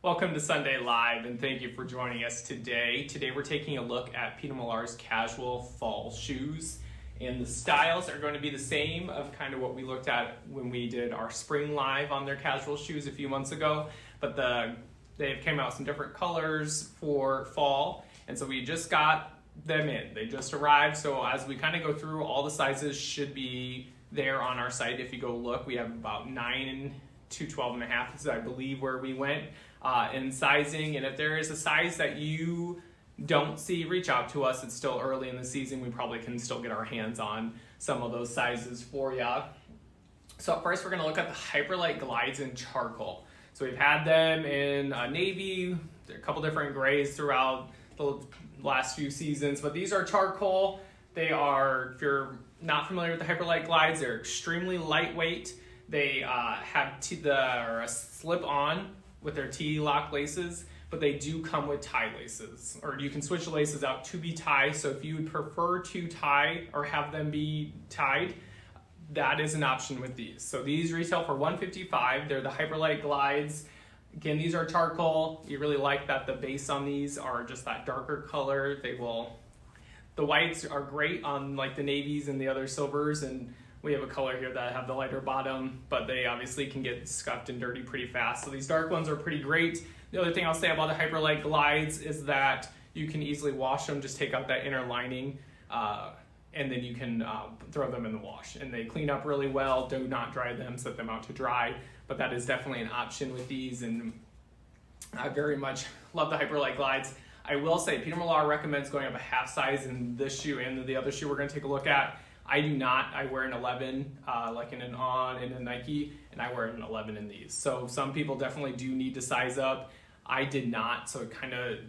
Welcome to Sunday Live, and thank you for joining us today. Today we're taking a look at Peter Millar's casual fall shoes, and the styles are going to be the same of kind of what we looked at when we did our spring live on their casual shoes a few months ago, but they've came out with some different colors for fall, and so we just got them in. They just arrived, so as we kind of go through, all the sizes should be there on our site. If you go look, we have about 9 to 12.5 is I believe where we went in sizing, and if there is a size that you don't see, reach out to us. It's still early in the season. We probably can still get our hands on some of those sizes for you. So first we're going to look at the Hyperlite Glides in charcoal. So we've had them in navy, a couple different grays throughout the last few seasons, but these are charcoal. They are, if you're not familiar with the Hyperlite Glides, they're extremely lightweight. They have a slip-on with their T-lock laces, but they do come with tie laces, or you can switch the laces out to be tied. So if you would prefer to tie or have them be tied, that is an option with these. So these retail for $155. They're the Hyperlite Glides. Again, these are charcoal. You really like that the base on these are just that darker color. The whites are great on like the navies and the other silvers, and we have a color here that have the lighter bottom, but they obviously can get scuffed and dirty pretty fast. So these dark ones are pretty great. The other thing I'll say about the Hyperlite Glides is that you can easily wash them. Just take out that inner lining, and then you can throw them in the wash. And they clean up really well. Do not dry them, set them out to dry. But that is definitely an option with these, and I very much love the Hyperlite Glides. I will say Peter Millar recommends going up a half size in this shoe and the other shoe we're going to take a look at. I do not. I wear an 11, like in an On and a Nike, and I wear an 11 in these. So some people definitely do need to size up. I did not, so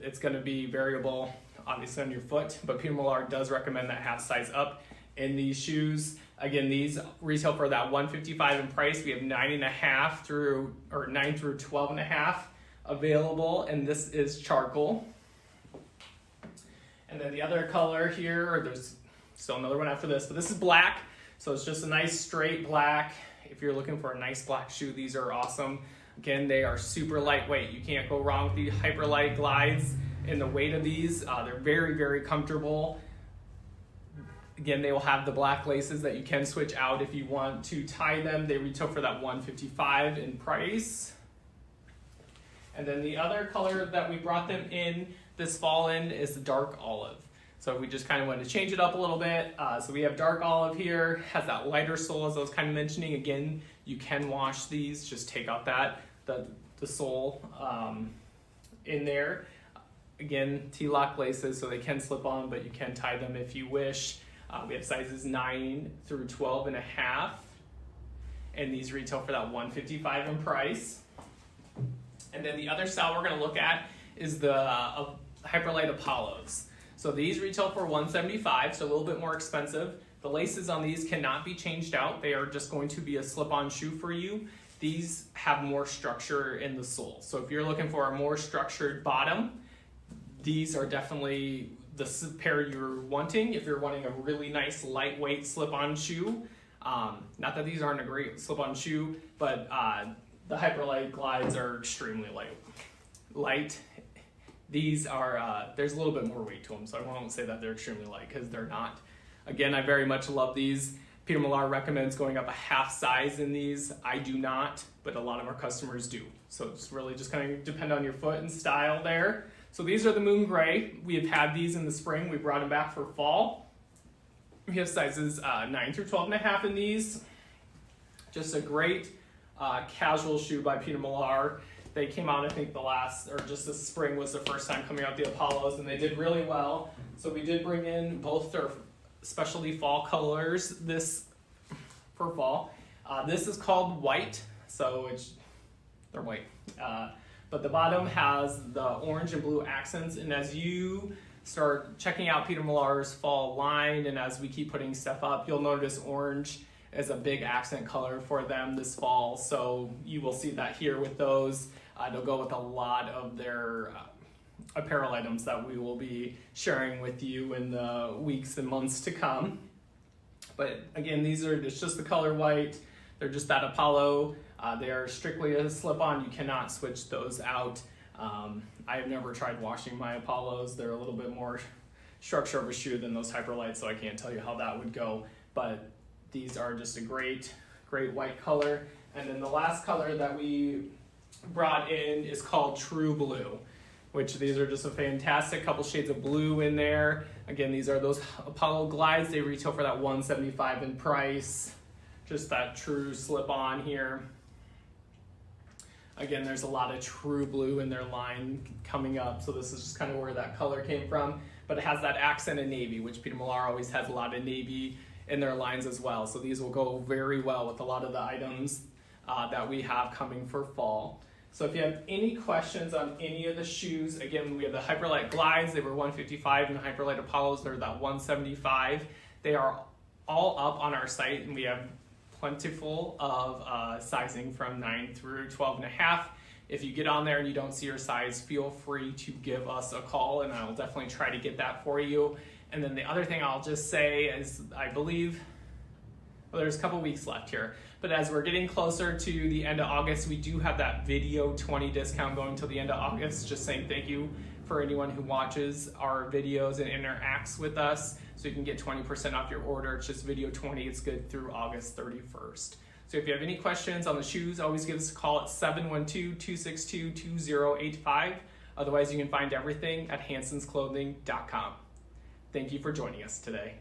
it's going to be variable, obviously, on your foot. But Peter Millar does recommend that half size up in these shoes. Again, these retail for that $155 in price. We have 9.5 through 12.5 available, and this is charcoal. And then the other color here, there's still another one after this, but this is black. So it's just a nice straight black. If you're looking for a nice black shoe, these are awesome. Again, they are super lightweight. You can't go wrong with the Hyperlite Glides and the weight of these. They're very, very comfortable. Again, they will have the black laces that you can switch out if you want to tie them. They retail for that $155 in price. And then the other color that we brought them in this fall in is the dark olive. So we just kind of wanted to change it up a little bit. So we have dark olive here, has that lighter sole as I was kind of mentioning. Again, you can wash these, just take out the sole in there. Again, T-lock laces, so they can slip on, but you can tie them if you wish. We have sizes 9 through 12.5, and these retail for that $155 in price. And then the other style we're going to look at is the Hyperlite Apollos. So these retail for $175, so a little bit more expensive. The laces on these cannot be changed out. They are just going to be a slip-on shoe for you. These have more structure in the sole. So if you're looking for a more structured bottom, these are definitely the pair you're wanting. If you're wanting a really nice lightweight slip-on shoe, not that these aren't a great slip-on shoe, but the Hyperlite Glides are extremely light. These are, there's a little bit more weight to them, so I won't say that they're extremely light because they're not. Again, I very much love these. Peter Millar recommends going up a half size in these. I do not, but a lot of our customers do. So it's really just kind of depend on your foot and style there. So these are the Moon Gray. We have had these in the spring. We brought them back for fall. We have sizes 9 through 12.5 in these. Just a great casual shoe by Peter Millar. They came out, I think just this spring was the first time coming out the Apollos, and they did really well. So we did bring in both their specialty fall colors for fall. This is called white, so they're white. But the bottom has the orange and blue accents, and as you start checking out Peter Millar's fall line, and as we keep putting stuff up, you'll notice orange is a big accent color for them this fall. So you will see that here with those. They'll go with a lot of their apparel items that we will be sharing with you in the weeks and months to come. But again, it's just the color white. They're just that Apollo. They are strictly a slip-on. You cannot switch those out. I have never tried washing my Apollos. They're a little bit more structure of a shoe than those Hyperlites, so I can't tell you how that would go. But these are just a great white color. And then the last color that we brought in is called True Blue, which these are just a fantastic couple shades of blue in there. Again, these are those Apollo Glides. They retail for that $175 in price. Just that true slip on here. Again, there's a lot of True Blue in their line coming up, so this is just kind of where that color came from. But it has that accent of navy, which Peter Millar always has a lot of navy in their lines as well. So these will go very well with a lot of the items that we have coming for fall. So if you have any questions on any of the shoes, again, we have the Hyperlite Glides. They were $155, and the Hyperlite Apollos, they're that $175. They are all up on our site, and we have plentiful of sizing from 9 through 12.5. If you get on there and you don't see your size, feel free to give us a call, and I'll definitely try to get that for you. And then the other thing I'll just say is, I believe, well, there's a couple weeks left here, but as we're getting closer to the end of August, we do have that video 20 discount going till the end of August. Just saying thank you for anyone who watches our videos and interacts with us, so you can get 20% off your order. It's just video 20. It's good through August 31st. So if you have any questions on the shoes, always give us a call at 712-262-2085. Otherwise, you can find everything at hansonsclothing.com. Thank you for joining us today.